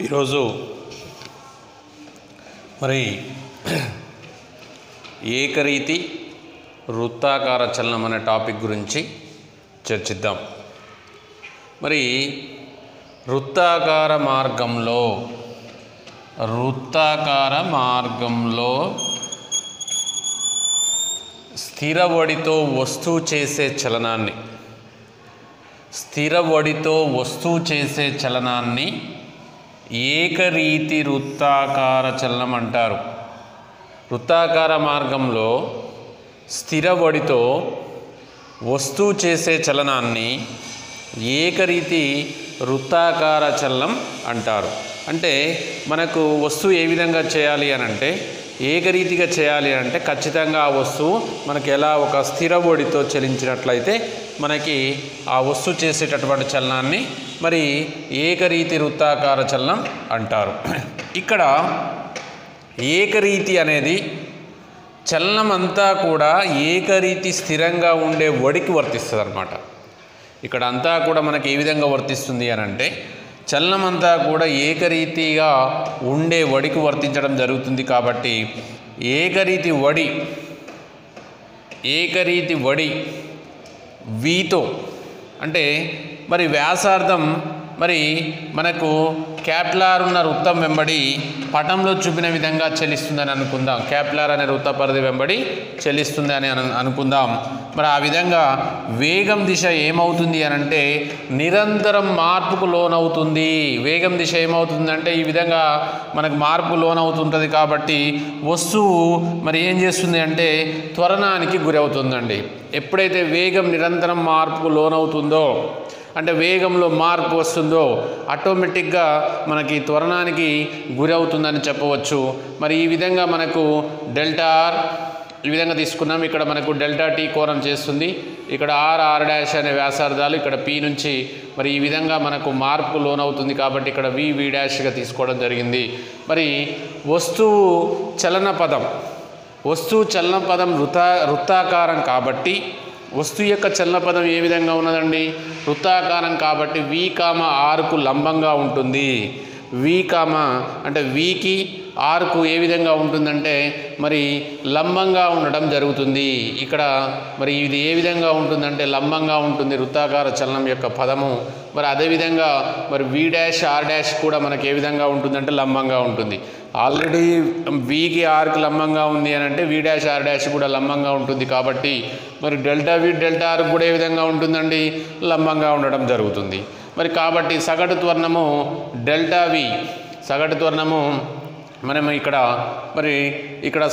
ఈరోజు మరి ఏకరీతి వృత్తాకార చలనం అనే టాపిక్ గురించి చర్చిద్దాం. మరి వృత్తాకార మార్గంలో స్థిరవడితో వస్తువు చేసే చలనాన్ని ఏకరీతి వృత్తాకార చలనం అంటారు. వృత్తాకార మార్గంలో స్థిరవడితో వస్తువు చేసే చలనాన్ని ఏకరీతి వృత్తాకార చలనం అంటారు. అంటే మనకు వస్తువు ఏ విధంగా చేయాలి అని అంటే, ఏకరీతిగా చేయాలి అంటే ఖచ్చితంగా ఆ వస్తువు మనకి ఎలా ఒక స్థిరవడితో చలించినట్లయితే మనకి ఆ వస్తువు చేసేటటువంటి చలనాన్ని మరి ఏకరీతి వృత్తాకార చలనం అంటారు. ఇక్కడ ఏకరీతి అనేది చలనం అంతా కూడా ఏకరీతి స్థిరంగా ఉండే వడికి వర్తిస్తుంది అన్నమాట. ఇక్కడ అంతా కూడా మనకి ఏ విధంగా వర్తిస్తుంది అని అంటే, చలనం అంతా కూడా ఏకరీతిగా ఉండే వడికి వర్తించడం జరుగుతుంది. కాబట్టి ఏకరీతి వడి వీతో అంటే మరి వ్యాసార్థం మరి మనకు క్యాప్లార్ ఉన్న వృత్తం వెంబడి పటంలో చూపిన విధంగా చెల్లిస్తుందని అనుకుందాం. క్యాప్లార్ అనే వృత్త పరిధి వెంబడి చెల్లిస్తుంది అని అనుకుందాం. మరి ఆ విధంగా వేగం దిశ ఏమవుతుంది అని అంటే నిరంతరం మార్పుకు లోనవుతుంది. వేగం దిశ ఏమవుతుందంటే ఈ విధంగా మనకు మార్పు లోనవుతుంటుంది. కాబట్టి వస్తువు మరి ఏం చేస్తుంది అంటే త్వరణానికి గురవుతుందండి. ఎప్పుడైతే వేగం నిరంతరం మార్పుకు లోనవుతుందో అంటే వేగంలో మార్పు వస్తుందో ఆటోమేటిక్గా మనకి త్వరణానికి గురవుతుందని చెప్పవచ్చు. మరి ఈ విధంగా మనకు డెల్టా ఆర్ ఈ విధంగా తీసుకున్నాం. ఇక్కడ మనకు డెల్టా టీ కోణం చేస్తుంది. ఇక్కడ ఆర్ డాష్ అనే వ్యాసార్థాలు ఇక్కడ పి నుంచి మరి ఈ విధంగా మనకు మార్పుకు లోనవుతుంది. కాబట్టి ఇక్కడ వి డాష్గా తీసుకోవడం జరిగింది. మరి వస్తువు చలన పదం వృత్తాకారం కాబట్టి వస్తువు యొక్క చలన పదం ఏ విధంగా ఉన్నదండి? వృత్తాకారం కాబట్టి వి ఆర్కు లంబంగా ఉంటుంది. అంటే వికి ఆర్కు ఏ విధంగా ఉంటుందంటే మరి లంబంగా ఉండడం జరుగుతుంది. ఇక్కడ మరి ఇది ఏ విధంగా ఉంటుందంటే లంబంగా ఉంటుంది వృత్తాకార చలనం యొక్క పదము. మరి అదేవిధంగా మరి వి డాష్ ఆర్ డాష్ కూడా మనకి ఏ విధంగా ఉంటుందంటే లంబంగా ఉంటుంది. ఆల్రెడీ వికి ఆర్కి లంబంగా ఉంది అని అంటే వి డాష్ ఆర్ డాష్ కూడా లంబంగా ఉంటుంది. కాబట్టి మరి డెల్టా వి డెల్టా ఆర్ కూడా ఏ విధంగా ఉంటుందండి? లంబంగా ఉండడం జరుగుతుంది. మరి కాబట్టి సగటు త్వరణము డెల్టా వి మనం ఇక్కడ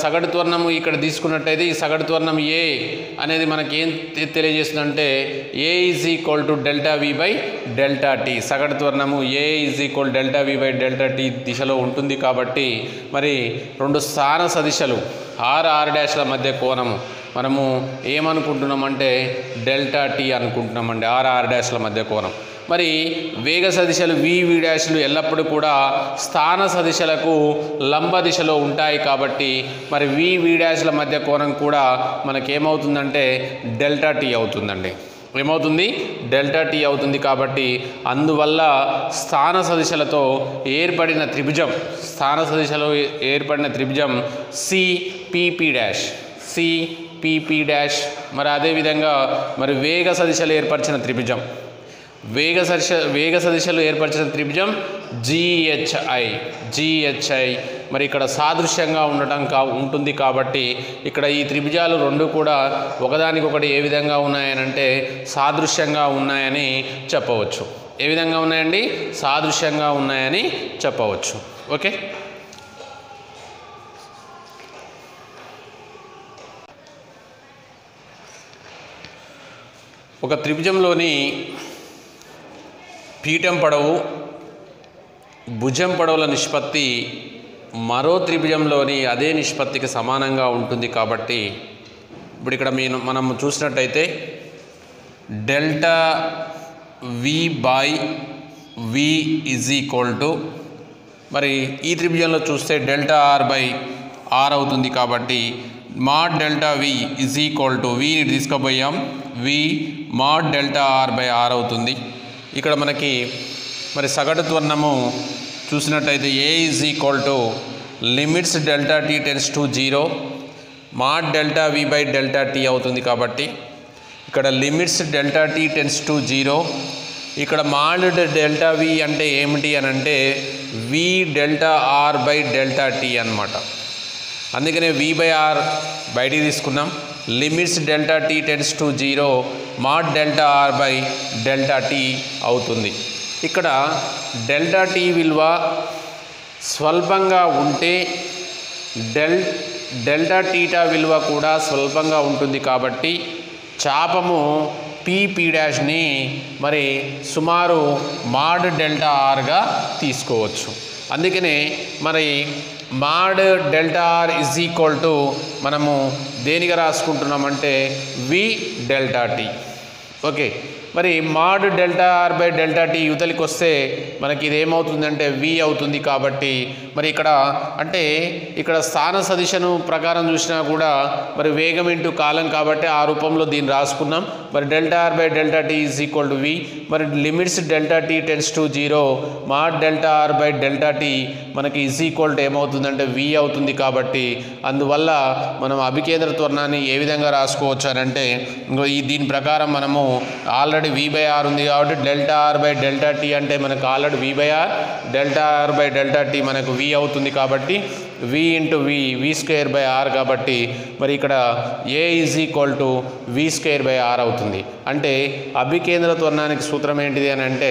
సగటు త్వరణము ఇక్కడ తీసుకున్నట్టయితే ఈ సగటు త్వరణం ఏ అనేది మనకి ఏం తెలియజేస్తుందంటే A is equal to delta V by delta T. సగటు త్వరణము A is equal delta V by delta T దిశలో ఉంటుంది. కాబట్టి మరి రెండు స్థాన సదిశలు ఆర్ డాష్ల మధ్య కోణము మనము ఏమనుకుంటున్నామంటే డెల్టా టీ అనుకుంటున్నామండి. ఆర్ డాష్ల మధ్య కోణం. మరి వేగ సదిశలు వి డాష్లు ఎల్లప్పుడూ కూడా స్థాన సదిశలకు లంబ దిశలో ఉంటాయి. కాబట్టి మరి వి డాష్ల మధ్య కోణం కూడా మనకేమవుతుందంటే డెల్టా టీ అవుతుందండి. ఏమవుతుంది? డెల్టా టీ అవుతుంది. కాబట్టి అందువల్ల స్థాన సదిశలో ఏర్పడిన త్రిభుజం సిపిపి డాష్ మరి అదేవిధంగా మరి వేగ సదిశలు ఏర్పరిచిన త్రిభుజం జిహెచ్ఐ మరి ఇక్కడ సాదృశ్యంగా ఉంటుంది. కాబట్టి ఇక్కడ ఈ త్రిభుజాలు రెండు కూడా ఒకదానికొకటి ఏ విధంగా ఉన్నాయనంటే సాదృశ్యంగా ఉన్నాయని చెప్పవచ్చు. ఏ విధంగా ఉన్నాయండి? సాదృశ్యంగా ఉన్నాయని చెప్పవచ్చు. ఓకే. ఒక త్రిభుజంలోని పీఠం పొడవు భుజం పొడవుల నిష్పత్తి మరో త్రిభుజంలోని అదే నిష్పత్తికి సమానంగా ఉంటుంది. కాబట్టి ఇప్పుడు ఇక్కడ మనం చూసినట్టయితే delta V by V is equal to మరి ఈ త్రిభుజంలో చూస్తే డెల్టా ఆర్ బై ఆర్ అవుతుంది. కాబట్టి mod delta V is equal to విని తీసుకుపోయాం V mod delta R by R అవుతుంది. ఇక్కడ మనకి మరి సగటు త్వరణము చూసినట్టయితే A is equal to limits delta T tends to 0 mod delta V by delta T అవుతుంది. కాబట్టి ఇక్కడ limits delta T tends to 0, ఇక్కడ మాడ్ డెల్టా వి అంటే ఏమిటి అని అంటే V delta R by delta T అనమాట. అందుకనే వి బై ఆర్ బయటికి తీసుకున్నాం. Limits delta T tends to 0 mod delta R by delta T అవుతుంది. ఇక్కడ డెల్టా టీ విలువ స్వల్పంగా ఉంటే డెల్టా టీటా విలువ కూడా స్వల్పంగా ఉంటుంది. కాబట్టి చాపము పీ డాష్ని మరి సుమారు మాడ్ డెల్టా ఆర్గా తీసుకోవచ్చు. అందుకనే మరి mod delta R is equal to మనము దేనిగా రాసుకుంటున్నామంటే వి డెల్టా టీ. ఓకే, మరి mod delta R by delta T యువతలికి వస్తే మనకి ఇది ఏమవుతుందంటే వి అవుతుంది. కాబట్టి మరి ఇక్కడ అంటే ఇక్కడ స్థాన సదిశను ప్రకారం చూసినా కూడా మరి వేగం ఇంటూ కాలం కాబట్టి ఆ రూపంలో దీన్ని రాసుకున్నాం. మరి delta R by delta T is equal to V. మరి limits delta T tends to 0 mod delta R by delta T మనకి ఈజ్ ఈక్వల్ టు ఏమవుతుందంటే వి అవుతుంది. కాబట్టి అందువల్ల మనం అభికేంద్ర త్వరణాన్ని ఏ విధంగా రాసుకోవచ్చు అని అంటే దీని ప్రకారం మనము ఆల్రెడీ వి బై ఆర్ ఉంది కాబట్టి delta R by delta T అంటే మనకు already V by R, delta R by delta T మనకు వి అవుతుంది. కాబట్టి V into V square by R. కాబట్టి మరి ఇక్కడ A is equal to V square by R అవుతుంది. అంటే అభికేంద్ర త్వరణానికి సూత్రం ఏంటిది అని అంటే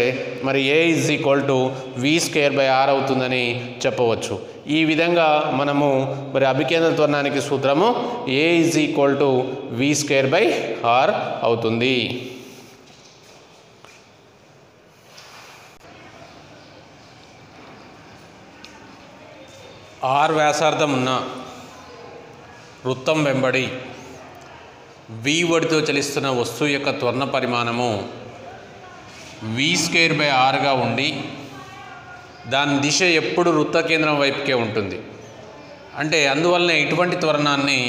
మరి A is equal to V square by R అవుతుందని చెప్పవచ్చు. ఈ విధంగా మనము మరి అభికేంద్ర త్వరణానికి సూత్రము A is equal to V square by R అవుతుంది. ఆర్ వ్యాసార్థం ఉన్న వృత్తం వెంబడి వి ఒడితో చలిస్తున్న వస్తువు యొక్క త్వరణ పరిమాణము వి స్క్వేర్ బై ఆర్గా ఉండి దాని దిశ ఎప్పుడు వృత్త కేంద్రం వైపుకే ఉంటుంది. అంటే అందువల్లనే ఇటువంటి త్వరణాన్ని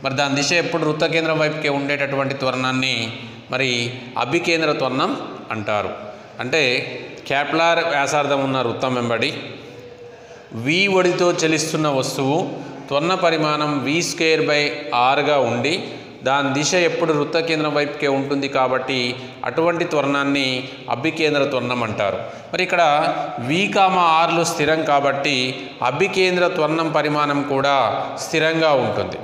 మరి దాని దిశ ఎప్పుడు వృత్త కేంద్రం వైపుకే ఉండేటటువంటి త్వరణాన్ని మరి అభికేంద్ర త్వరణం అంటారు. అంటే క్యాపిలార్ వ్యాసార్థం ఉన్న వృత్తం వెంబడి వి ఒడితో చలిస్తున్న వస్తువు త్వరణ పరిమాణం వి స్క్వేర్ బై ఆర్గా ఉండి దాని దిశ ఎప్పుడు వృత్త కేంద్రం వైపుకే ఉంటుంది. కాబట్టి అటువంటి త్వరణాన్ని అభికేంద్ర త్వరణం అంటారు. మరి ఇక్కడ వి ఆర్లు స్థిరం కాబట్టి అభికేంద్ర త్వరణం పరిమాణం కూడా స్థిరంగా ఉంటుంది.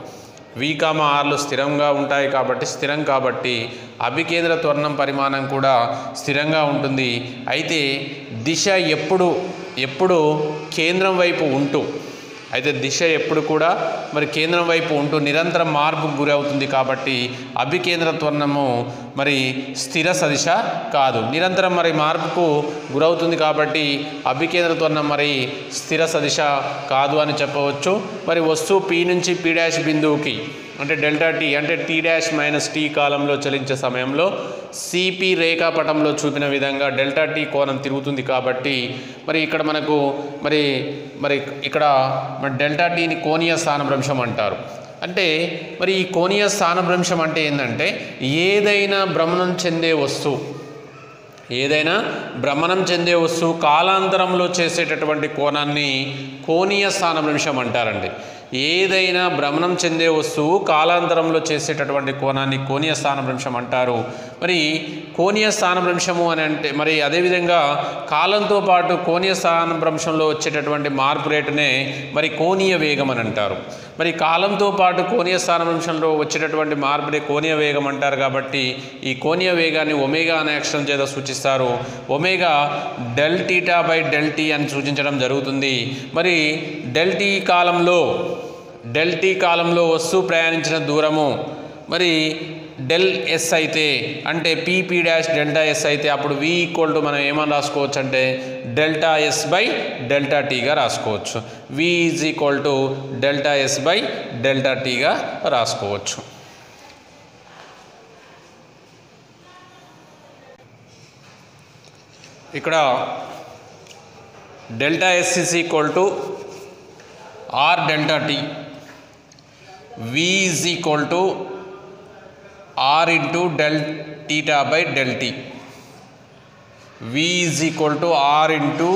వి ఆర్లు స్థిరంగా ఉంటాయి కాబట్టి స్థిరం కాబట్టి అభికేంద్ర త్వరణం పరిమాణం కూడా స్థిరంగా ఉంటుంది. అయితే దిశ ఎప్పుడు కేంద్రం వైపు ఉంటూ అయితే దిశ ఎప్పుడు కూడా మరి కేంద్రం వైపు ఉంటూ నిరంతరం మార్పుకు గురవుతుంది. కాబట్టి అభికేంద్ర త్వరణము మరి స్థిర సదిశ కాదు, నిరంతరం మరి మార్పుకు గురవుతుంది. కాబట్టి అభికేంద్ర త్వరణం మరి స్థిర సదిశ కాదు అని చెప్పవచ్చు. మరి వస్తువు పి నుంచి పి డాష్ బిందువుకి అంటే డెల్టా టీ అంటే టీ డాష్ మైనస్ టీ కాలంలో చలించే సమయంలో సిపి రేఖాపటంలో చూపిన విధంగా డెల్టా టీ కోణం తిరుగుతుంది. కాబట్టి మరి ఇక్కడ మనకు మరి ఇక్కడ మరి డెల్టా టీని కోణీయ స్థానభ్రంశం అంటారు. అంటే మరి ఈ కోణీయ స్థానభ్రంశం అంటే ఏంటంటే ఏదైనా భ్రమణం చెందే వస్తువు కాలాంతరంలో చేసేటటువంటి కోణాన్ని కోణీయ స్థానభ్రంశం అంటారండి. ఏదైనా భ్రమణం చెందే వస్తువు కాలాంతరంలో చేసేటటువంటి కోణాన్ని కోణీయ స్థానభ్రంశం అంటారు. మరి కోణీయ స్థానభ్రంశము అని అంటే మరి అదేవిధంగా కాలంతో పాటు కోణీయ స్థానభ్రంశంలో వచ్చేటటువంటి మార్పు రేటునే మరి కోణీయ వేగం అని అంటారు. మరి కాలంతో పాటు కోణీయ స్థానభ్రంశంలో వచ్చేటటువంటి మార్పునే కోణీయ వేగం అంటారు. కాబట్టి ఈ కోణీయ వేగాన్ని ఒమేగా అనే అక్షరం చేత సూచిస్తారు. Omega del theta by del T అని సూచించడం జరుగుతుంది. మరి డెల్ టీ కాలంలో వస్తువు ప్రయాణించిన దూరము మరి డెల్ ఎస్ అయితే అంటే పీ డాష్ డెల్టా ఎస్ అయితే అప్పుడు వి ఈక్వల్ టు మనం ఏమని రాసుకోవచ్చు అంటే డెల్టా ఎస్ బై డెల్టా టీగా రాసుకోవచ్చు. V is equal to delta S by delta టీగా రాసుకోవచ్చు. ఇక్కడ delta S is equal to R delta T, V is equal to R into del theta by del T, V is equal to R into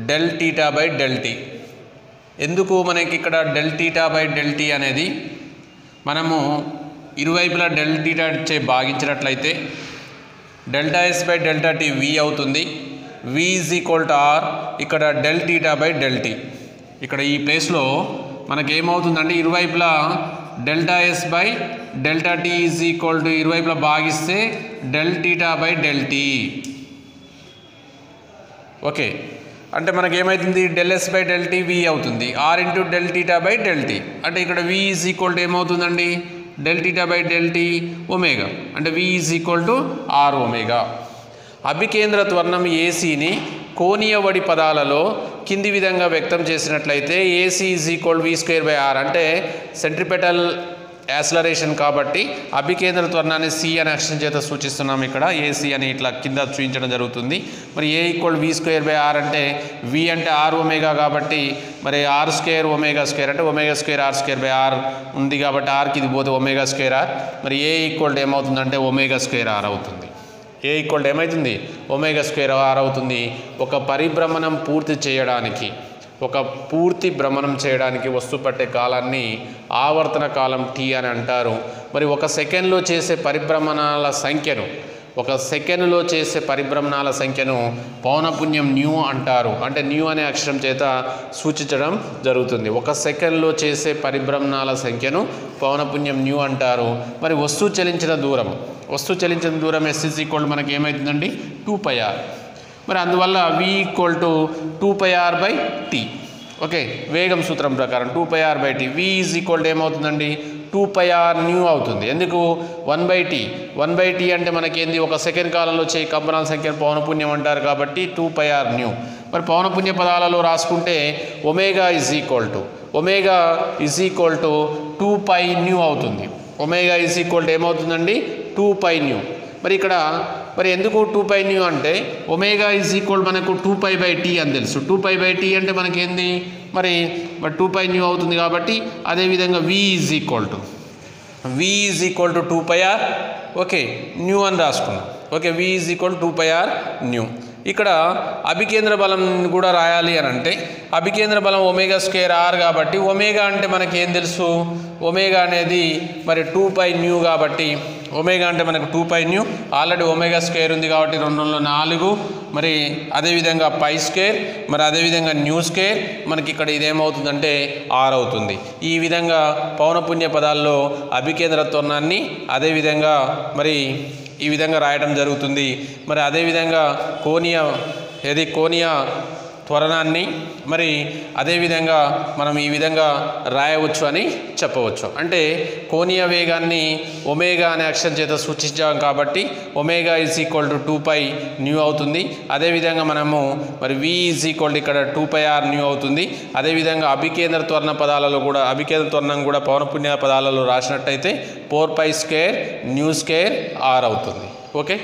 del theta by del T. ఎందుకు మనకి ఇక్కడ del theta by del T అనేది మనము ఇరువైపులా del theta చే భాగించినట్లయితే delta S by delta T V అవుతుంది. V is equal to R, ఇక్కడ del theta by del T. ఇక్కడ ఈ ప్లేస్లో మనకేమవుతుందంటే ఇరువైపులా delta S by delta T is equal to ఇరువైపులా భాగిస్తే del theta by del T. Okay, అంటే మనకేమవుతుంది del S by del T V అవుతుంది. R into del theta by del T అంటే ఇక్కడ వి ఈజ్ ఈక్వల్ టు ఏమవుతుందండి del theta by del T omega, అంటే V is equal to R omega. అభికేంద్ర త్వరణం ఏసీని కోణీయ వడి పదాలలో కింది విధంగా వ్యక్తం చేసినట్లయితే AC is equal we square by are, అంటే సెంట్రిపెటల్ యాక్సిలరేషన్ కాబట్టి అభికేంద్ర త్వరణాన్ని సి అనే అక్షరం చేత సూచిస్తున్నాం. ఇక్కడ ఏసీ అని ఇట్లా కింద చూపించడం జరుగుతుంది. మరి a equal we square by are అంటే వి అంటే ఆర్ ఒమేగా కాబట్టి మరి ఆర్ స్క్వేర్ ఒమేగా స్క్వేర్ అంటే omega square r square by are ఉంది కాబట్టి ఆర్కి ఇది పోతే ఒమేగా స్క్వేర్ ఆర్. మరి ఏ ఈక్వల్ ఏమవుతుందంటే ఒమేగా స్క్వేర్ ఆర్ అవుతుంది. ఏ ఈక్వల్ ఏమవుతుంది ఒమేగా స్క్వేర్ ఆర్ అవుతుంది. ఒక పరిభ్రమణం పూర్తి చేయడానికి వస్తువు పట్టే కాలాన్ని ఆవర్తన కాలం టీ అని అంటారు. మరి ఒక సెకండ్లో చేసే పరిభ్రమణాల సంఖ్యను పౌనపున్యం న్యూ అంటారు. అంటే న్యూ అనే అక్షరం చేత సూచించడం జరుగుతుంది. ఒక సెకండ్లో చేసే పరిభ్రమణాల సంఖ్యను పౌనపున్యం న్యూ అంటారు. మరి వస్తువు చలించిన దూరం ఎస్ ఇస్ ఈక్వల్ మనకి ఏమవుతుందండి 2πr. మరి అందువల్ల v equal to 2πr by T. Okay, వేగం సూత్రం ప్రకారం 2πr by T. v is equal ఏమవుతుందండి 2πr న్యూ అవుతుంది. ఎందుకు 1/t అంటే మనకేంది ఒక సెకండ్ కాలంలో వచ్చే కంపనాల సంఖ్యను పౌనపున్యం అంటారు కాబట్టి 2πr న్యూ. మరి పౌనపున్య పదాలలో రాసుకుంటే omega is equal to 2π nu అవుతుంది. ఒమేగా ఈజ్ ఈక్వల్ టు ఏమవుతుందండి 2π న్యూ. మరి ఇక్కడ ఎందుకు 2π న్యూ అంటే ఒమేగా ఈజ్ ఈక్వల్ మనకు 2π బై టీ అని తెలుసు. 2π బై టీ అంటే మనకేంది మరి 2π న్యూ అవుతుంది కాబట్టి అదేవిధంగా v is equal to 2πr okay new అని రాసుకున్నాం. Okay, v is equal 2πr new. ఇక్కడ అభికేంద్ర బలం కూడా రాయాలి అని అంటే అభికేంద్ర బలం ఒమేగా స్క్వేర్ ఆర్ కాబట్టి ఒమేగా అంటే మనకేం తెలుసు ఒమేగా అనేది మరి 2π న్యూ కాబట్టి ఒమేగా అంటే మనకు 2π న్యూ. ఆల్రెడీ ఒమేగా స్క్వేర్ ఉంది కాబట్టి 2 4 మరి అదేవిధంగా పై స్క్వేర్ మరి అదేవిధంగా న్యూ స్క్వేర్ మనకి ఇక్కడ ఇదేమవుతుందంటే ఆర్ అవుతుంది. ఈ విధంగా పౌనపున్య పదాల్లో అభికేంద్ర త్వరణాన్ని అదేవిధంగా మరి ఈ విధంగా రాయడం జరుగుతుంది. మరి అదేవిధంగా కోణీయ త్వరణాన్ని మరి అదేవిధంగా మనం ఈ విధంగా రాయవచ్చు అని చెప్పవచ్చు. అంటే కోణీయ వేగాన్ని ఒమేగా అనే అక్షరం చేత సూచించాం కాబట్టి omega is equal to 2π nu అవుతుంది. అదేవిధంగా మనము మరి v ఈజ్ ఈక్వల్ ఇక్కడ 2πr న్యూ అవుతుంది. అదేవిధంగా అభికేంద్ర త్వరణ పదాలలో కూడా అభికేంద్ర త్వరణం కూడా పౌనపున్య పదాలలో రాసినట్టయితే 4π స్క్వేర్ న్యూ స్క్వేర్ ఆర్ అవుతుంది. ఓకే.